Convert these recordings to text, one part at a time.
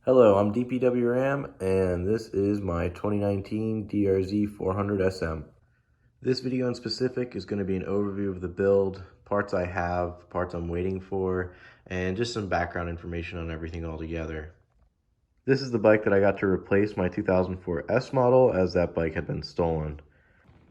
Hello, I'm DPWRAM, and this is my 2019 Drz400sm. This video in specific is going to be an overview of the build, parts I have, parts I'm waiting for, and just some background information on everything altogether. This is the bike that I got to replace my 2004 S model, as that bike had been stolen.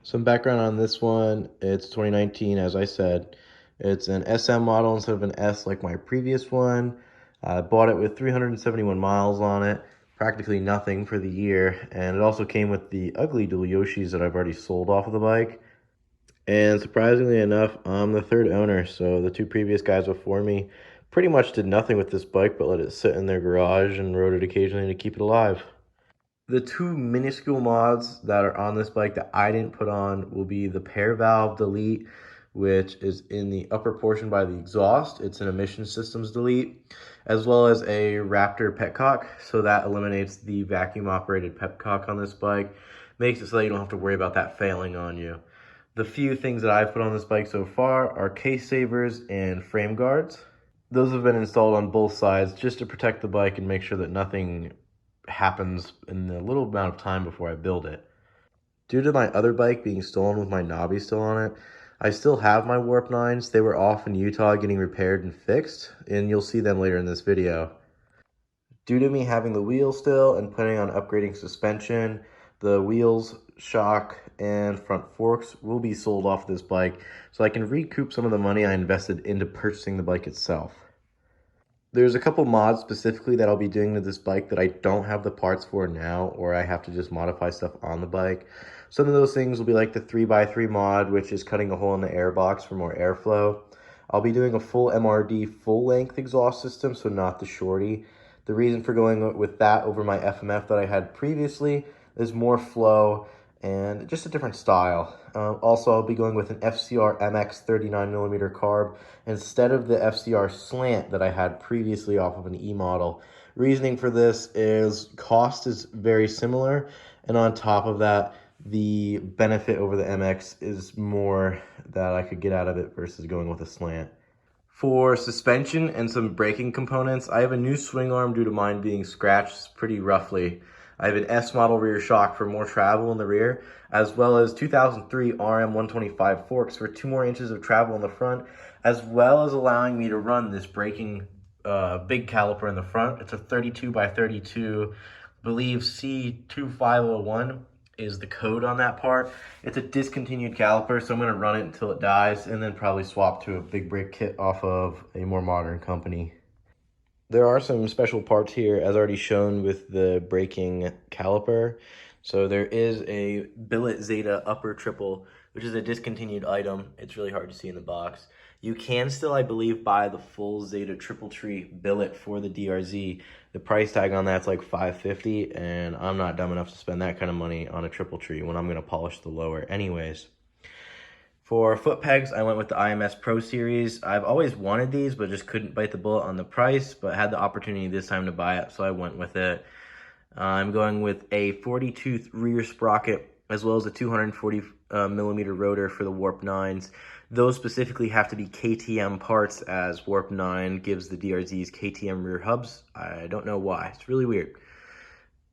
Some background on this one: it's 2019, as I said. It's an SM model instead of an S like my previous one. I bought it with 371 miles on it, practically nothing for the year, and it also came with the ugly dual Yoshis that I've already sold off of the bike. And surprisingly enough, I'm the third owner, so the two previous guys before me pretty much did nothing with this bike but let it sit in their garage and rode it occasionally to keep it alive. The two minuscule mods that are on this bike that I didn't put on will be the pair valve delete, which is in the upper portion by the exhaust. It's an emission systems delete, as well as a Raptor petcock. So that eliminates the vacuum operated petcock on this bike. Makes it so that you don't have to worry about that failing on you. The few things that I've put on this bike so far are case savers and frame guards. Those have been installed on both sides just to protect the bike and make sure that nothing happens in the little amount of time before I build it. Due to my other bike being stolen with my knobby still on it, I still have my Warp 9s. They were off in Utah getting repaired and fixed, and you'll see them later in this video. Due to me having the wheel still and planning on upgrading suspension, the wheels, shock, and front forks will be sold off this bike so I can recoup some of the money I invested into purchasing the bike itself. There's a couple mods specifically that I'll be doing to this bike that I don't have the parts for now, or I have to just modify stuff on the bike. Some of those things will be like the 3x3 mod, which is cutting a hole in the airbox for more airflow. I'll be doing a full MRD full-length exhaust system, so not the shorty. The reason for going with that over my FMF that I had previously is more flow and just a different style. Also, I'll be going with an FCR MX 39mm carb instead of the FCR slant that I had previously off of an E model. Reasoning for this is cost is very similar, and on top of that, the benefit over the MX is more that I could get out of it versus going with a slant. For suspension and some braking components, I have a new swing arm due to mine being scratched pretty roughly. I have an S model rear shock for more travel in the rear, as well as 2003 RM125 forks for 2 more inches of travel in the front, as well as allowing me to run this braking big caliper in the front. It's a 32x32, I believe C2501 is the code on that part. It's a discontinued caliper, so I'm going to run it until it dies and then probably swap to a big brake kit off of a more modern company. There are some special parts here, as already shown with the braking caliper. So there is a billet Zeta upper triple, which is a discontinued item. It's really hard to see in the box. You can still, I believe, buy the full Zeta triple tree billet for the DRZ. The price tag on that's like $550, and I'm not dumb enough to spend that kind of money on a triple tree when I'm going to polish the lower anyways. For foot pegs, I went with the IMS Pro Series. I've always wanted these, but just couldn't bite the bullet on the price, but had the opportunity this time to buy it, so I went with it. I'm going with a 40-tooth rear sprocket, as well as a 240 millimeter rotor for the Warp 9s. Those specifically have to be KTM parts, as Warp 9 gives the DRZs KTM rear hubs. I don't know why. It's really weird.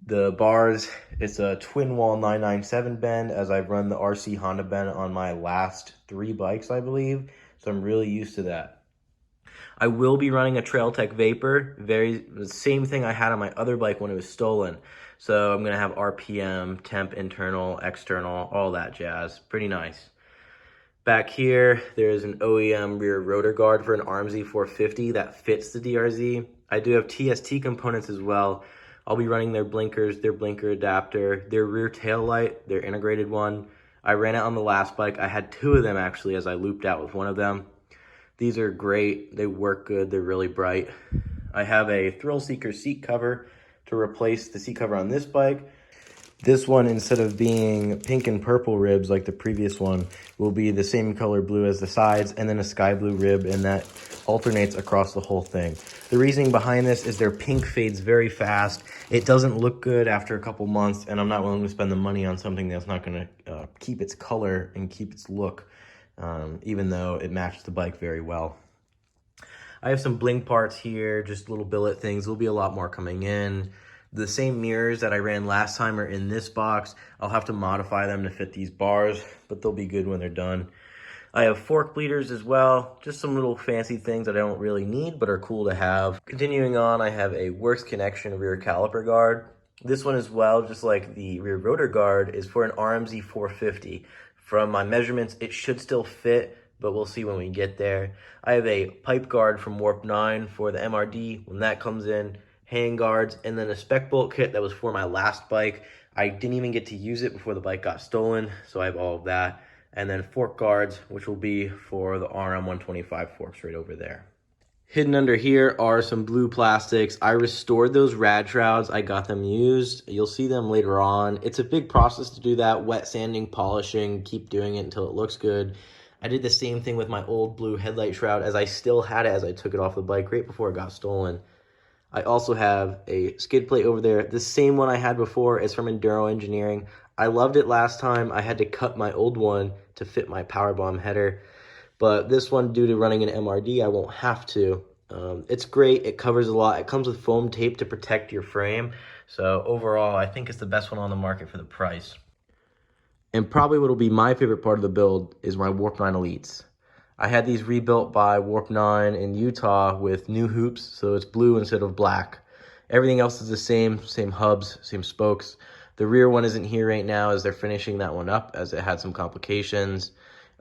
The bars, it's a twin wall 997 bend, as I've run the RC Honda bend on my last 3 bikes, I believe. So I'm really used to that. I will be running a Trail Tech Vapor, the same thing I had on my other bike when it was stolen. So I'm gonna have RPM, temp internal, external, all that jazz. Pretty nice. Back here, there's an OEM rear rotor guard for an RMZ 450 that fits the DRZ. I do have TST components as well. I'll be running their blinkers, their blinker adapter, their rear tail light, their integrated one. I ran it on the last bike. I had 2 of them actually, as I looped out with one of them. These are great. They work good. They're really bright. I have a Thrill Seeker seat cover to replace the seat cover on this bike. This one, instead of being pink and purple ribs like the previous one, will be the same color blue as the sides, and then a sky blue rib, and that alternates across the whole thing. The reasoning behind this is their pink fades very fast. It doesn't look good after a couple months, and I'm not willing to spend the money on something that's not going to keep its color and keep its look, even though it matches the bike very well. I have some bling parts here, just little billet things. There'll be a lot more coming in. The same mirrors that I ran last time are in this box. I'll have to modify them to fit these bars, but they'll be good when they're done. I have fork bleeders as well, just some little fancy things that I don't really need but are cool to have. Continuing on, I have a works connection rear caliper guard. This one as well, just like the rear rotor guard, is for an RMZ 450. From my measurements, it should still fit, but we'll see when we get there. I have a pipe guard from Warp 9 for the MRD when that comes in, hand guards, and then a spec bolt kit that was for my last bike. I didn't even get to use it before the bike got stolen, so I have all of that. And then fork guards, which will be for the RM125 forks right over there. Hidden under here are some blue plastics. I restored those rad shrouds. I got them used. You'll see them later on. It's a big process to do that. Wet sanding, polishing, keep doing it until it looks good. I did the same thing with my old blue headlight shroud as I still had it as I took it off the bike right before it got stolen. I also have a skid plate over there. The same one I had before is from Enduro Engineering. I loved it last time. I had to cut my old one to fit my Powerbomb header. But this one, due to running an MRD, I won't have to. It's great. It covers a lot. It comes with foam tape to protect your frame. So overall, I think it's the best one on the market for the price. And probably what will be my favorite part of the build is my Warp 9 Elites. I had these rebuilt by Warp 9 in Utah with new hoops, so it's blue instead of black. Everything else is the same hubs, same spokes. The rear one isn't here right now as they're finishing that one up as it had some complications.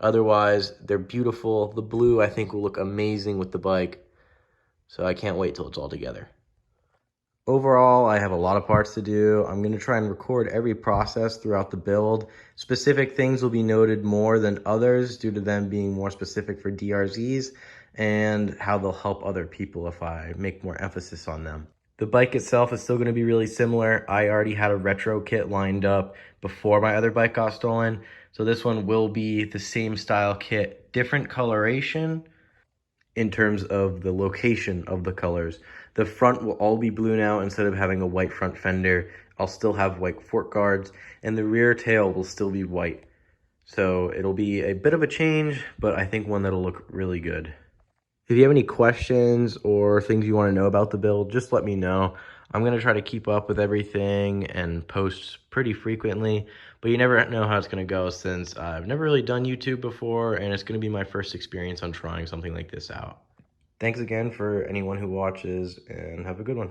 Otherwise, they're beautiful. The blue, I think, will look amazing with the bike. So I can't wait till it's all together. Overall, I have a lot of parts to do. I'm going to try and record every process throughout the build. Specific things will be noted more than others due to them being more specific for DRZs and how they'll help other people if I make more emphasis on them. The bike itself is still going to be really similar. I already had a retro kit lined up before my other bike got stolen. So this one will be the same style kit, different coloration in terms of the location of the colors. The front will all be blue now instead of having a white front fender. I'll still have white fork guards, and the rear tail will still be white. So it'll be a bit of a change, but I think one that'll look really good. If you have any questions or things you want to know about the build, just let me know. I'm going to try to keep up with everything and post pretty frequently, but you never know how it's going to go since I've never really done YouTube before, and it's going to be my first experience on trying something like this out. Thanks again for anyone who watches, and have a good one.